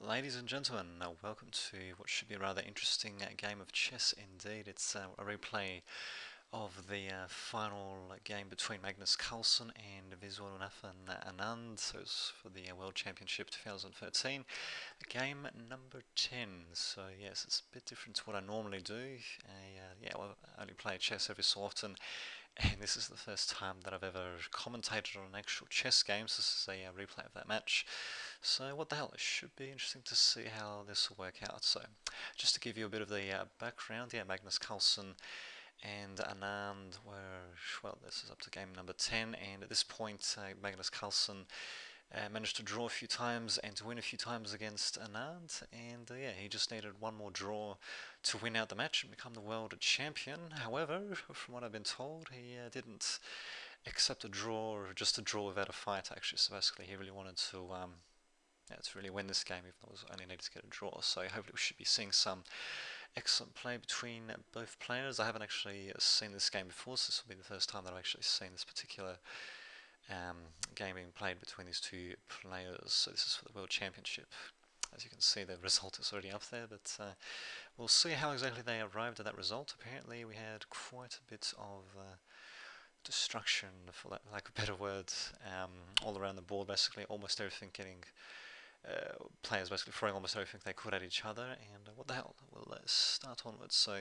Ladies and gentlemen, welcome to what should be a rather interesting game of chess indeed. It's a replay of the final game between Magnus Carlsen and Viswanathan Anand. So it's for the World Championship 2013, game number 10. So yes, it's a bit different to what I normally do. Well, I only play chess every so often, and this is the first time that I've ever commentated on an actual chess game. So this is a replay of that match. So what the hell, it should be interesting to see how this will work out. So just to give you a bit of the background, Magnus Carlsen and Anand were, well, this is up to game number 10, and at this point Magnus Carlsen managed to draw a few times and to win a few times against Anand, and he just needed one more draw to win out the match and become the world champion. However, from what I've been told, he didn't accept a draw, or just a draw without a fight actually, so basically he really wanted to really win this game, even though it was only needed to get a draw. So hopefully we should be seeing some excellent play between both players. I haven't actually seen this game before, so this will be the first time that I've actually seen this particular game being played between these two players. So this is for the World Championship. As you can see, the result is already up there, but we'll see how exactly they arrived at that result. Apparently we had quite a bit of destruction, for lack of better words, all around the board, basically almost everything getting players basically throwing almost everything they could at each other, and what the hell, we'll start onwards. So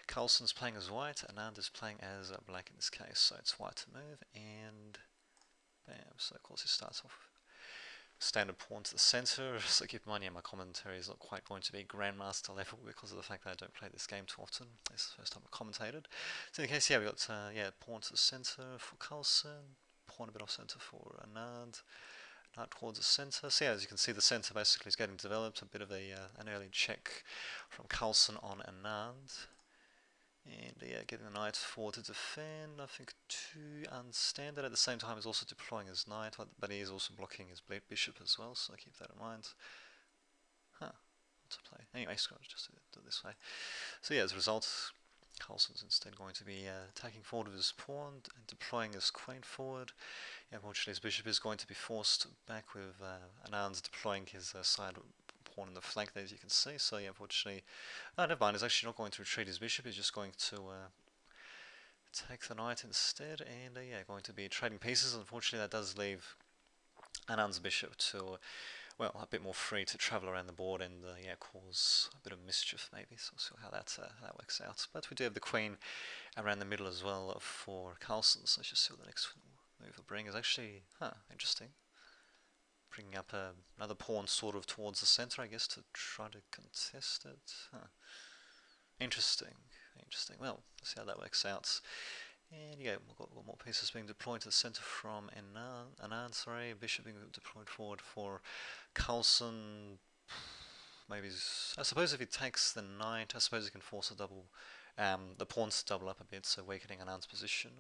Carlsen's playing as white, Anand is playing as black in this case, so it's white to move, and bam, so of course he starts off standard pawn to the center. So keep in mind, my commentary is not quite going to be grandmaster level because of the fact that I don't play this game too often. This is the first time I've commentated. So in the case, we got pawn to the center for Carlsen, pawn a bit off center for Anand, knight towards the center. So as you can see, the center basically is getting developed. A bit of an early check from Carlsen on Anand. And getting the knight forward to defend, nothing too unstandard. At the same time, he's also deploying his knight, but he is also blocking his bishop as well, so keep that in mind. What to play? Anyway, Scott, just do it this way. So as a result, Carlsen's instead going to be taking forward with his pawn and deploying his queen forward. Unfortunately, his bishop is going to be forced back with Anand's deploying his side pawn in the flank there, as you can see. So unfortunately, never mind, he's actually not going to retreat his bishop, he's just going to take the knight instead, and going to be trading pieces. Unfortunately, that does leave Anand's bishop to, well, a bit more free to travel around the board and cause a bit of mischief maybe. So we'll see how that works out. But we do have the queen around the middle as well for Carlsen, so let's just see what the next move will bring. Is actually, interesting. Bringing up another pawn sort of towards the center, I guess, to try to contest it. Interesting. Well, let's see how that works out. And we've got more pieces being deployed to the center from Anand, sorry, bishop being deployed forward for Carlsen. Maybe, I suppose if he takes the knight, I suppose he can force a double, the pawns to double up a bit, so weakening Anand's position.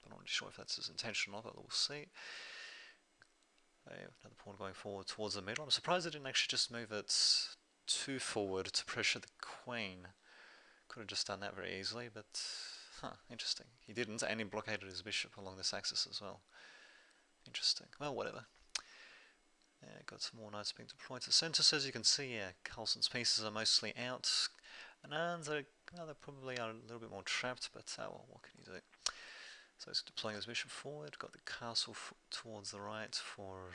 I'm not really sure if that's his intention or not, but we'll see. Another pawn going forward towards the middle. I'm surprised I didn't actually just move it too forward to pressure the queen. Could have just done that very easily, but interesting. He didn't, and he blockaded his bishop along this axis as well. Interesting. Well, whatever. Got some more knights being deployed to the center. So as you can see, Carlsen's pieces are mostly out. Anand's they probably are a little bit more trapped, but well, what can you do? So he's deploying his bishop forward. Got the castle towards the right for.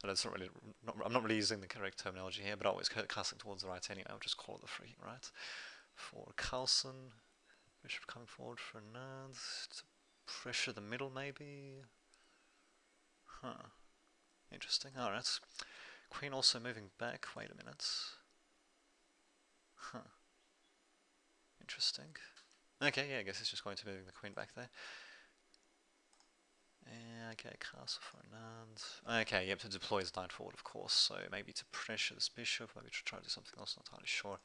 I know it's not really. I'm not really using the correct terminology here, but I always castling towards the right anyway. I'll just call it the freaking right for Carlsen. Bishop coming forward for Anand to pressure the middle, maybe. Interesting. Alright. Queen also moving back. Wait a minute. Interesting. Okay, I guess it's just going to moving the queen back there. Okay, castle for Anand. Okay, to deploy his knight forward, of course. So maybe to pressure this bishop, maybe to try to do something else, not entirely sure.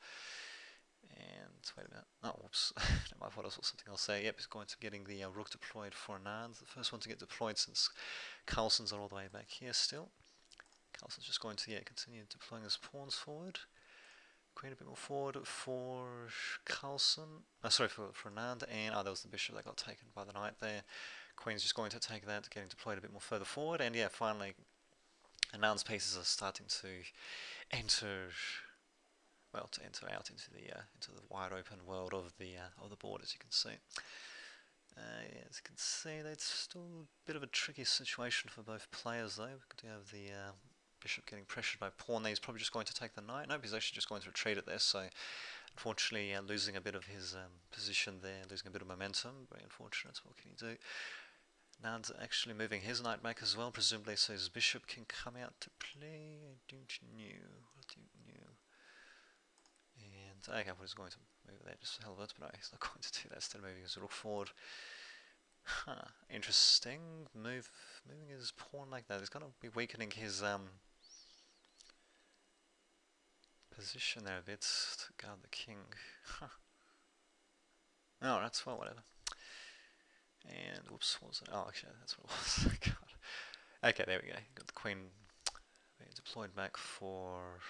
And wait a minute. Oh, whoops. I thought I saw something else there. He's going to getting the rook deployed for Anand. The first one to get deployed since Carlsen's are all the way back here still. Carlsen's just going to continue deploying his pawns forward. Queen a bit more forward for Carlsen. Sorry, for Anand. And there was the bishop that got taken by the knight there. Queen's just going to take that, getting deployed a bit more further forward. And finally, Anand's pieces are starting to enter, well, to enter out into the wide open world of the board, as you can see. As you can see, that's still a bit of a tricky situation for both players, though. We do have the bishop getting pressured by pawn there. He's probably just going to take the knight. Nope, he's actually just going to retreat it there, so unfortunately losing a bit of his position there, losing a bit of momentum. Very unfortunate. What can he do? Nand's actually moving his knight back as well, presumably so his bishop can come out to play. I don't know. I don't know. And okay, what is going to move there just for hell of it, but no, he's not going to do that. Instead of moving his rook forward. Huh, interesting. Moving his pawn like that. He's going to be weakening his position there a bit to guard the king. Huh. Oh, that's well, whatever. And whoops, what was it? Oh, actually, that's what it was. God. Okay, there we go. Got the queen being deployed back for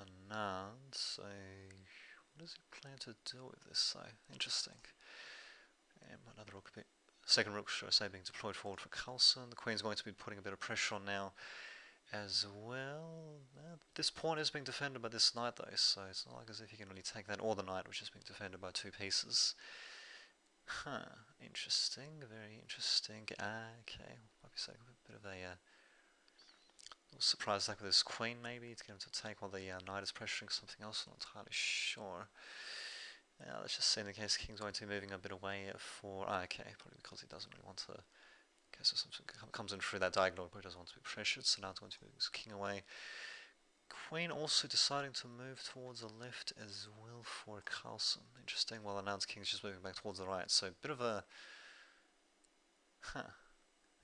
Anand. So, what does he plan to do with this? So interesting. And another rook, second rook, should I say, being deployed forward for Carlsen. The queen's going to be putting a bit of pressure on now as well. This pawn is being defended by this knight though, so it's not like as if you can really take that, or the knight, which is being defended by two pieces. Huh, interesting, very interesting. Okay, might be a bit of a little surprise like with this queen maybe, to get him to take while the knight is pressuring something else, I'm not entirely sure. Let's just see in the case king's going to be moving a bit away for, okay, probably because he doesn't really want to, in case of something comes in through that diagonal, but he doesn't want to be pressured, so now it's going to move his king away. Queen also deciding to move towards the left as well for Carlsen. Interesting, while Anand's king's just moving back towards the right, so a bit of a,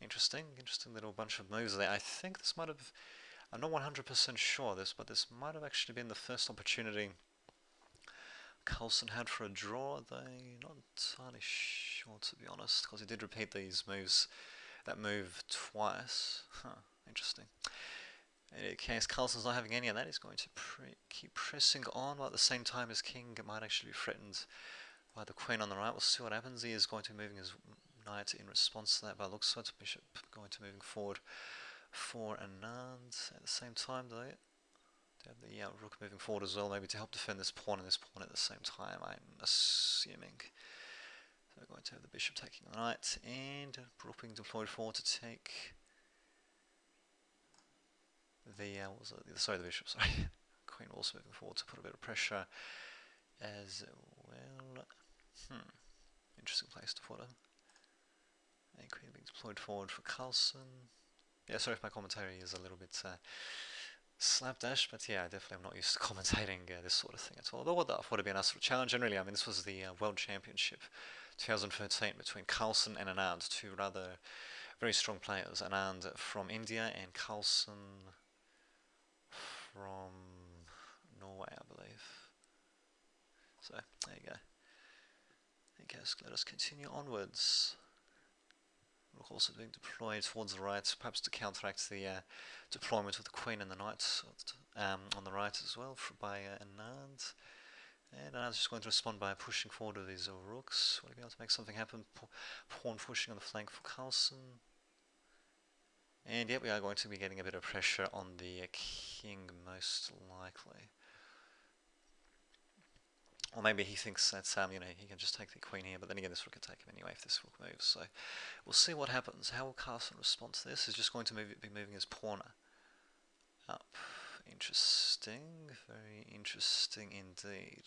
interesting little bunch of moves there. I think this might have, I'm not 100% sure of this, but this might have actually been the first opportunity Carlsen had for a draw, though not entirely sure to be honest, because he did repeat these moves, that move twice. Interesting. In any case, Carlsen's not having any of that. He's going to keep pressing on, while at the same time his king might actually be threatened by the queen on the right. We'll see what happens. He is going to be moving his knight in response to that, but it looks like bishop going to moving forward for Anand. At the same time, though, they have the rook moving forward as well, maybe to help defend this pawn and this pawn at the same time, I'm assuming. So we're going to have the bishop taking the knight, and rook being deployed forward to take the, the bishop, sorry. Queen also moving forward to put a bit of pressure as well. Interesting place to put her. And queen being deployed forward for Carlsen. Yeah, sorry if my commentary is a little bit slapdash, but yeah, definitely I'm not used to commentating this sort of thing at all. But what would have been a nice sort of challenge. Generally, I mean, this was the World Championship 2013 between Carlsen and Anand, two rather very strong players. Anand from India and Carlsen from Norway, I believe. So, there you go. I guess let us continue onwards. Rook also being deployed towards the right, perhaps to counteract the deployment of the queen and the knight on the right as well by Anand. And Anand's just going to respond by pushing forward with his rooks. Want to be able to make something happen. Pawn pushing on the flank for Carlsen. And yet we are going to be getting a bit of pressure on the king most likely. Or maybe he thinks that he can just take the queen here, but then again this rook can take him anyway if this rook moves. So we'll see what happens. How will Carlsen respond to this? He's just going to be moving his pawn up. Interesting, very interesting indeed.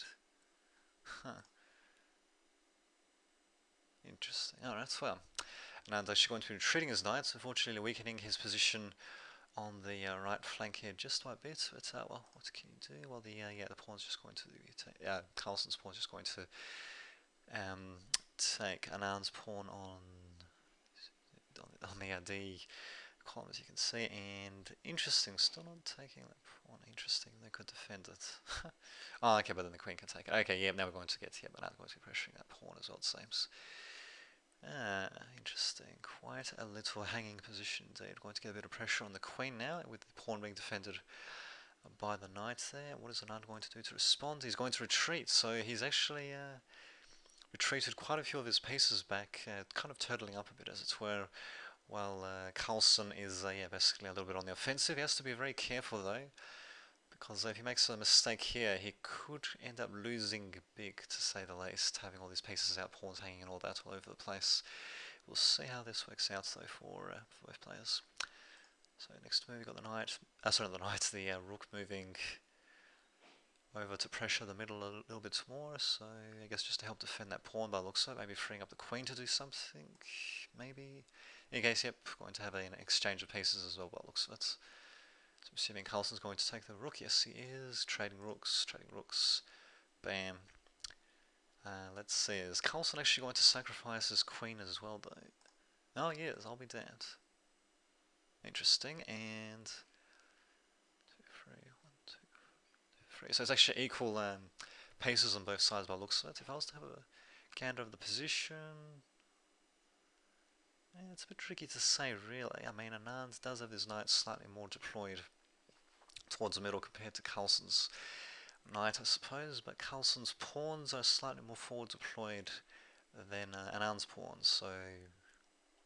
Interesting. Alright, well. Now I'm actually going to be retreating his knights, unfortunately weakening his position on the right flank here just by a bit, but well, what can you do? Well, the pawn's just going to Carlsen's pawn's just going to take Anand's pawn on the D column, as you can see, and interesting, still not taking that pawn. Interesting, they could defend it. Oh, okay, but then the queen can take it. Okay, yeah, now we're going to get here, but now we're going to be pressuring that pawn as well, it seems. Interesting. Quite a little hanging position indeed. Going to get a bit of pressure on the queen now, with the pawn being defended by the knight there. What is Anand going to do to respond? He's going to retreat, so he's actually retreated quite a few of his pieces back, kind of turtling up a bit as it were, While Carlsen is yeah, basically a little bit on the offensive. He has to be very careful though, because if he makes a mistake here, he could end up losing big, to say the least, having all these pieces out, pawns hanging and all that all over the place. We'll see how this works out though for both players. So next move, we got the knight. Sorry, not the knight, the rook moving over to pressure the middle a little bit more. So I guess just to help defend that pawn by the looks of it, maybe freeing up the queen to do something. Maybe. In case, yep, going to have an exchange of pieces as well by the looks of it. So I'm assuming Carlsen's going to take the rook. Yes, he is. Trading rooks, trading rooks. Bam. Let's see, is Carlsen actually going to sacrifice his queen as well though? Oh yes, I'll be damned. Interesting, and 2, 3, 1, 2, 3. So it's actually equal paces on both sides by the looks of it. If I was to have a gander of the position, yeah, it's a bit tricky to say really. I mean, Anand does have his knight slightly more deployed towards the middle compared to Carlsen's knight, I suppose, but Carlsen's pawns are slightly more forward deployed than Anand's pawns, so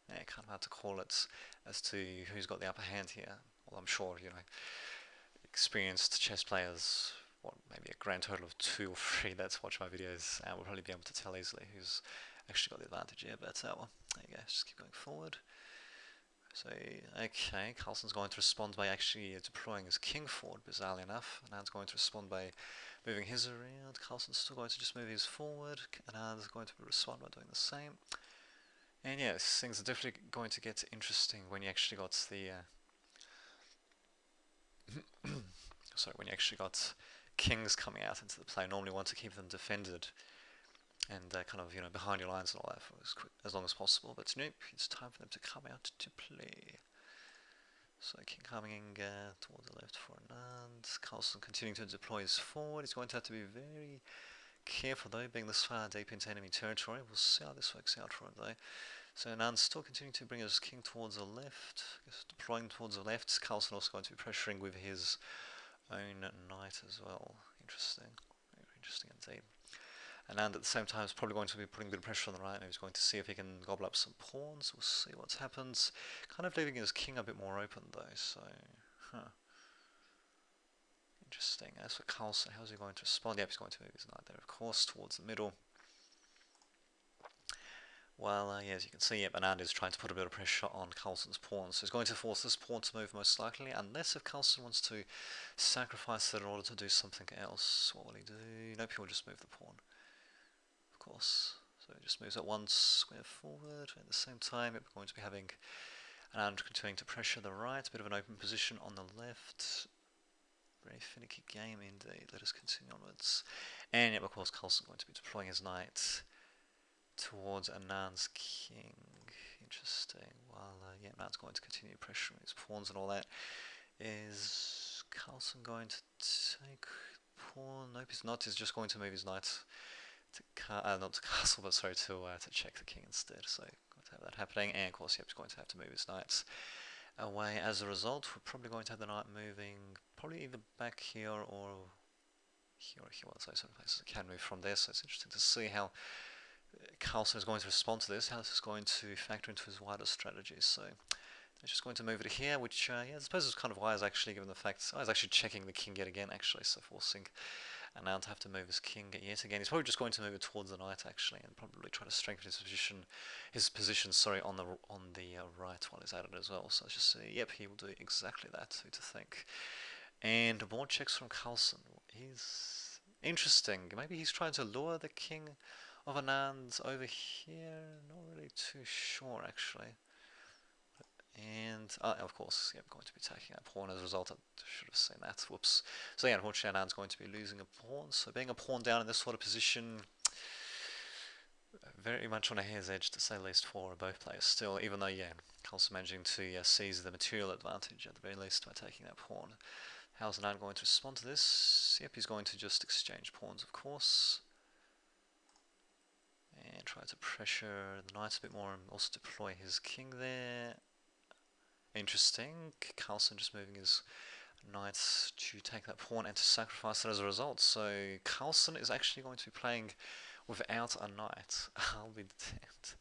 yeah, kind of hard to call it as to who's got the upper hand here. Well, I'm sure, experienced chess players, what, maybe a grand total of 2 or 3 that's watch my videos, will probably be able to tell easily who's actually got the advantage here, but well, there you go, just keep going forward. So, okay, Carlsen's going to respond by actually deploying his king forward, bizarrely enough. Anand's going to respond by moving his around. Carlsen's still going to just move his forward. Anand's going to respond by doing the same. And yes, things are definitely going to get interesting when you actually got the sorry, when you actually got kings coming out into the play. Normally want to keep them defended and kind of behind your lines and all that for as long as possible. But nope, it's time for them to come out to play. So king coming towards the left for Anand. Carlsen continuing to deploy his forward. He's going to have to be very careful though, being this far deep into enemy territory. We'll see how this works out for him though. So Anand's still continuing to bring his king towards the left, deploying towards the left. Carlsen also going to be pressuring with his own knight as well. Interesting, very interesting indeed. Anand at the same time is probably going to be putting a bit of pressure on the right, and he's going to see if he can gobble up some pawns. We'll see what happens. Kind of leaving his king a bit more open though, so interesting. As for Carlsen, how's he going to respond? Yep, he's going to move his knight there, of course, towards the middle. Well, yeah, as you can see, yep, Anand is trying to put a bit of pressure on Carlsen's pawn, so he's going to force this pawn to move most likely, unless if Carlsen wants to sacrifice it in order to do something else. What will he do? Nope, he will just move the pawn, of course. So he just moves it one square forward. At the same time, we're going to be having Anand continuing to pressure the right, a bit of an open position on the left. Very finicky game indeed. Let us continue onwards. And yep, of course, Carlsen going to be deploying his knight towards Anand's king. Interesting. While yeah, Anand's going to continue pressuring his pawns and all that. Is Carlsen going to take pawn? Nope, he's not. He's just going to move his knight to not to castle, but sorry, to check the king instead. So going to have that happening, and of course, yep, he's going to have to move his knights away. As a result, we're probably going to have the knight moving probably either back here or here or here. Well, so certain places it can move from there. So it's interesting to see how Carlsen is going to respond to this, how this is going to factor into his wider strategies. So they're just going to move it here, which yeah, I suppose is kind of wise actually, given the fact I was actually checking the king yet again actually, so forcing Anand to have to move his king yet again. He's probably just going to move it towards the knight actually, and probably try to strengthen his position, sorry, on the right while he's at it as well. So let's just see. Yep, he will do exactly that. Who to think? And more checks from Carlsen. He's interesting. Maybe he's trying to lure the king of Anand over here. Not really too sure actually. And of course, yeah, I'm going to be taking that pawn as a result. I should have seen that. Whoops. So yeah, unfortunately, Anand's going to be losing a pawn. So being a pawn down in this sort of position, very much on a hair's edge to say the least for both players. Still, even though yeah, Carlsen managing to seize the material advantage at the very least by taking that pawn. How's Anand going to respond to this? Yep, he's going to just exchange pawns, of course. And try to pressure the knight a bit more and also deploy his king there. Interesting. Carlsen just moving his knights to take that pawn and to sacrifice it as a result. So Carlsen is actually going to be playing without a knight. I'll be damned.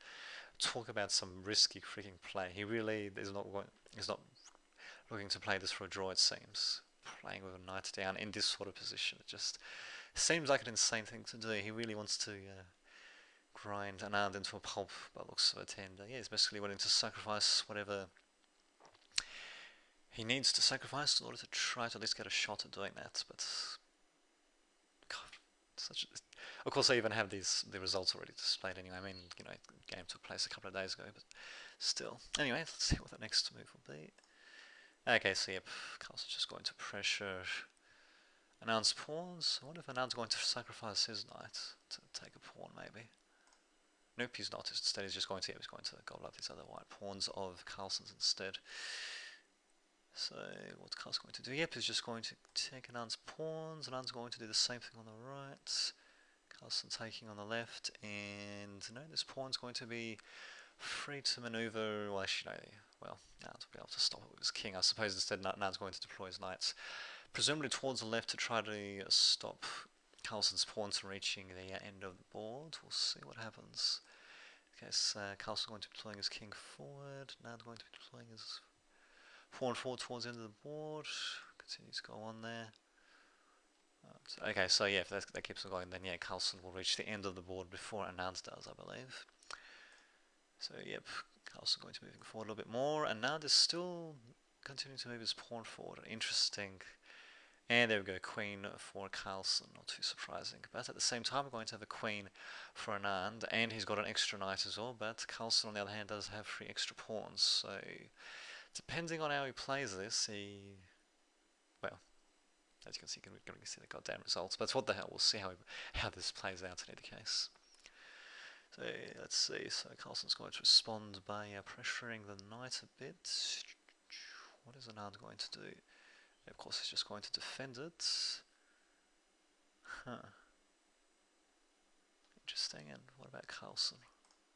talk about some risky freaking play. He really is not looking to play this for a draw, it seems. Playing with a knight down in this sort of position, it just seems like an insane thing to do. He really wants to grind Anand into a pulp by the looks of it, and yeah, he's basically willing to sacrifice whatever he needs to sacrifice in order to try to at least get a shot at doing that. But God, such. Of course, I even have the results already displayed anyway. I mean, you know, the game took place a couple of days ago, but still. Anyway, let's see what the next move will be. Okay, so yep, Carlsen's just going to pressure Anand's pawns. I wonder if Anand's going to sacrifice his knight to take a pawn, maybe. Nope, he's not. Instead, he's just going to, yeah, he's going to gobble up these other white pawns of Carlsen's instead. So, what's Carlsen going to do? Yep, he's just going to take Anand's pawns. Anand's going to do the same thing on the right. Carlsen taking on the left, and no, this pawn's going to be free to maneuver. Well, actually, no, well, Anand will be able to stop it with his king. I suppose instead, Anand's going to deploy his knights, presumably towards the left, to try to stop Carlsen's pawns from reaching the end of the board. We'll see what happens. Okay, so Carlsen's going to be deploying his king forward. Anand's going to be deploying his pawn forward towards the end of the board. Continues to go on there. Okay, so yeah, if that keeps on going, then yeah, Carlsen will reach the end of the board before Anand does, I believe. So yep, Carlsen going to moving forward a little bit more. Anand is still continuing to move his pawn forward. Interesting. And there we go, queen for Carlsen, not too surprising. But at the same time, we're going to have a queen for Anand, and he's got an extra knight as well. But Carlsen, on the other hand, does have 3 extra pawns. So depending on how he plays this, well, as you can see, you can see the goddamn results. But what the hell, we'll see how this plays out in any case. So let's see. So Carlsen's going to respond by pressuring the knight a bit. What is Anand going to do? Of course, he's just going to defend it. Huh. Interesting. And what about Carlsen?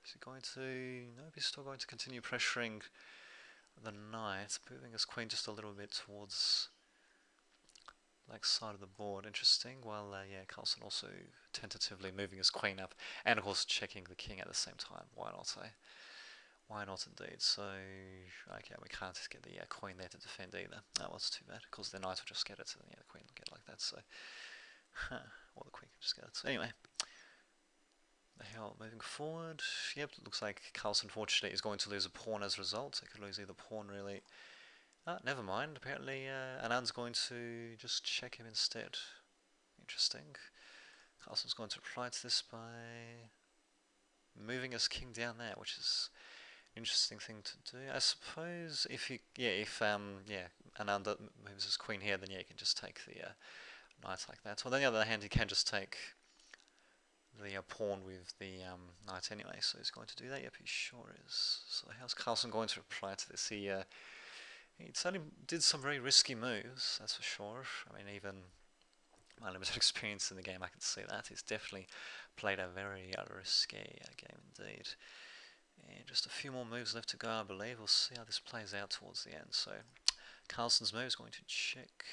Is he going to? No, he's still going to continue pressuring the knight, moving his queen just a little bit towards like side of the board. Interesting. While yeah, Carlsen also tentatively moving his queen up, and of course checking the king at the same time. Why not? Why not indeed? So okay, we can't get the queen there to defend either. That was too bad, because the knight will just get it, so yeah, the queen will get like that. So, or the queen can just get it. So anyway, the hell, moving forward. Yep, it looks like Carlsen unfortunately is going to lose a pawn as a result. He could lose either pawn really. Never mind. Apparently, Anand's going to just check him instead. Interesting. Carlsen's going to reply to this by moving his king down there, which is an interesting thing to do. I suppose if Anand moves his queen here, then yeah, he can just take the knight like that. Well, on the other hand, he can just take the pawn with the knight anyway, so he's going to do that. Yep, he sure is. So how's Carlsen going to reply to this? He certainly did some very risky moves, that's for sure. I mean, even my limited experience in the game, I can see that. He's definitely played a very risky game indeed. And just a few more moves left to go, I believe. We'll see how this plays out towards the end. So, Carlsen's move is going to check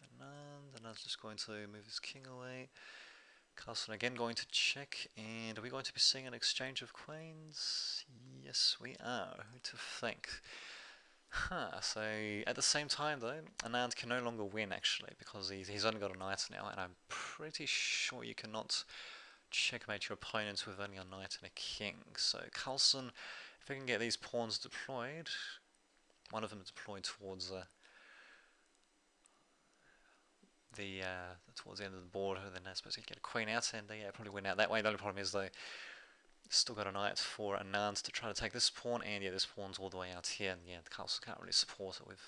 Anand. Anand's just going to move his king away. Carlsen again going to check. And are we going to be seeing an exchange of queens? Yes, we are. Who to think? So at the same time though, Anand can no longer win actually, because he's only got a knight now, and I'm pretty sure you cannot checkmate your opponents with only a knight and a king. So Carlsen, if we can get these pawns deployed, one of them deployed towards towards the end of the board, then I suppose he can get a queen out, and yeah, probably win out that way. The only problem is though, still got a knight for Anand to try to take this pawn, and yeah, this pawn's all the way out here, and yeah, the Carlsen can't really support it with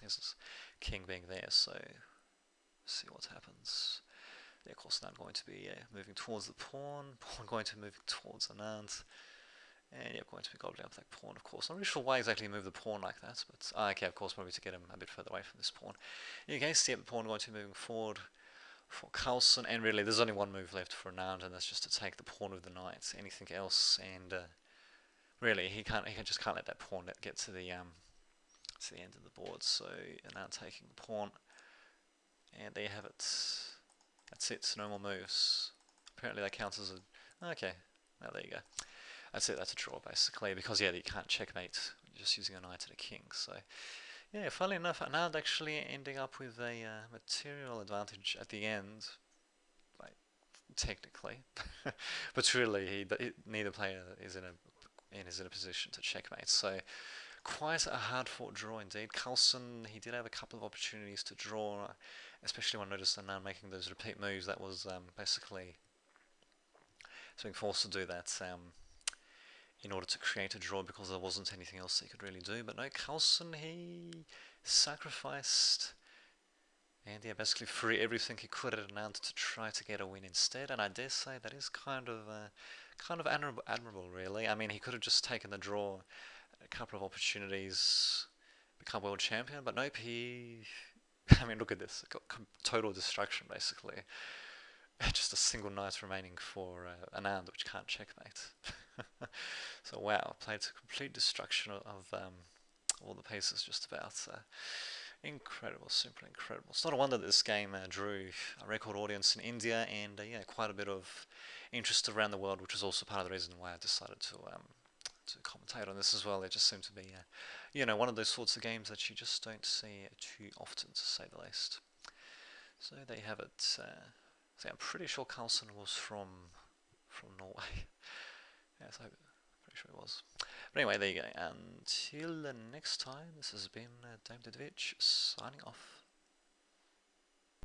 his king being there. So see what happens. Yeah, of course, Anand going to be moving towards the pawn going to move towards Anand, and yeah, going to be gobbling up that pawn, of course. Not really sure why exactly he moved the pawn like that, but okay, of course, probably to get him a bit further away from this pawn. In any case, yeah, the pawn going to be moving forward for Carlsen, and really there's only one move left for Anand, and that's just to take the pawn with the knight. Anything else, and really he just can't let that pawn get to the end of the board. So Anand taking the pawn, and there you have it. That's it. No more moves. Apparently that counts as a okay. Well, there you go. That's it, that's a draw basically, because yeah, you can't checkmate just using a knight and a king. So yeah, funnily enough, Anand actually ending up with a material advantage at the end, like, technically, but really, neither player is in a position to checkmate. So quite a hard-fought draw indeed. Carlsen, he did have a couple of opportunities to draw, especially when I noticed Anand making those repeat moves. That was basically being forced to do that in order to create a draw because there wasn't anything else he could really do. But no, Carlsen, he sacrificed and yeah, basically threw everything he could at Anand to try to get a win instead. And I dare say that is kind of admirable, really. I mean, he could have just taken the draw, a couple of opportunities, become world champion, but nope, he. I mean, look at this. Got total destruction, basically. Just a single knight remaining for Anand, which can't checkmate. So wow, played to complete destruction of all the pieces, just about. Incredible, simply incredible. It's not a wonder that this game drew a record audience in India and yeah, quite a bit of interest around the world, which is also part of the reason why I decided to commentate on this as well. It just seemed to be, one of those sorts of games that you just don't see too often, to say the least. So there you have it. So I'm pretty sure Carlsen was from Norway. Yes, I'm pretty sure he was. But anyway, there you go. Until next time, this has been Dame Davidovich signing off.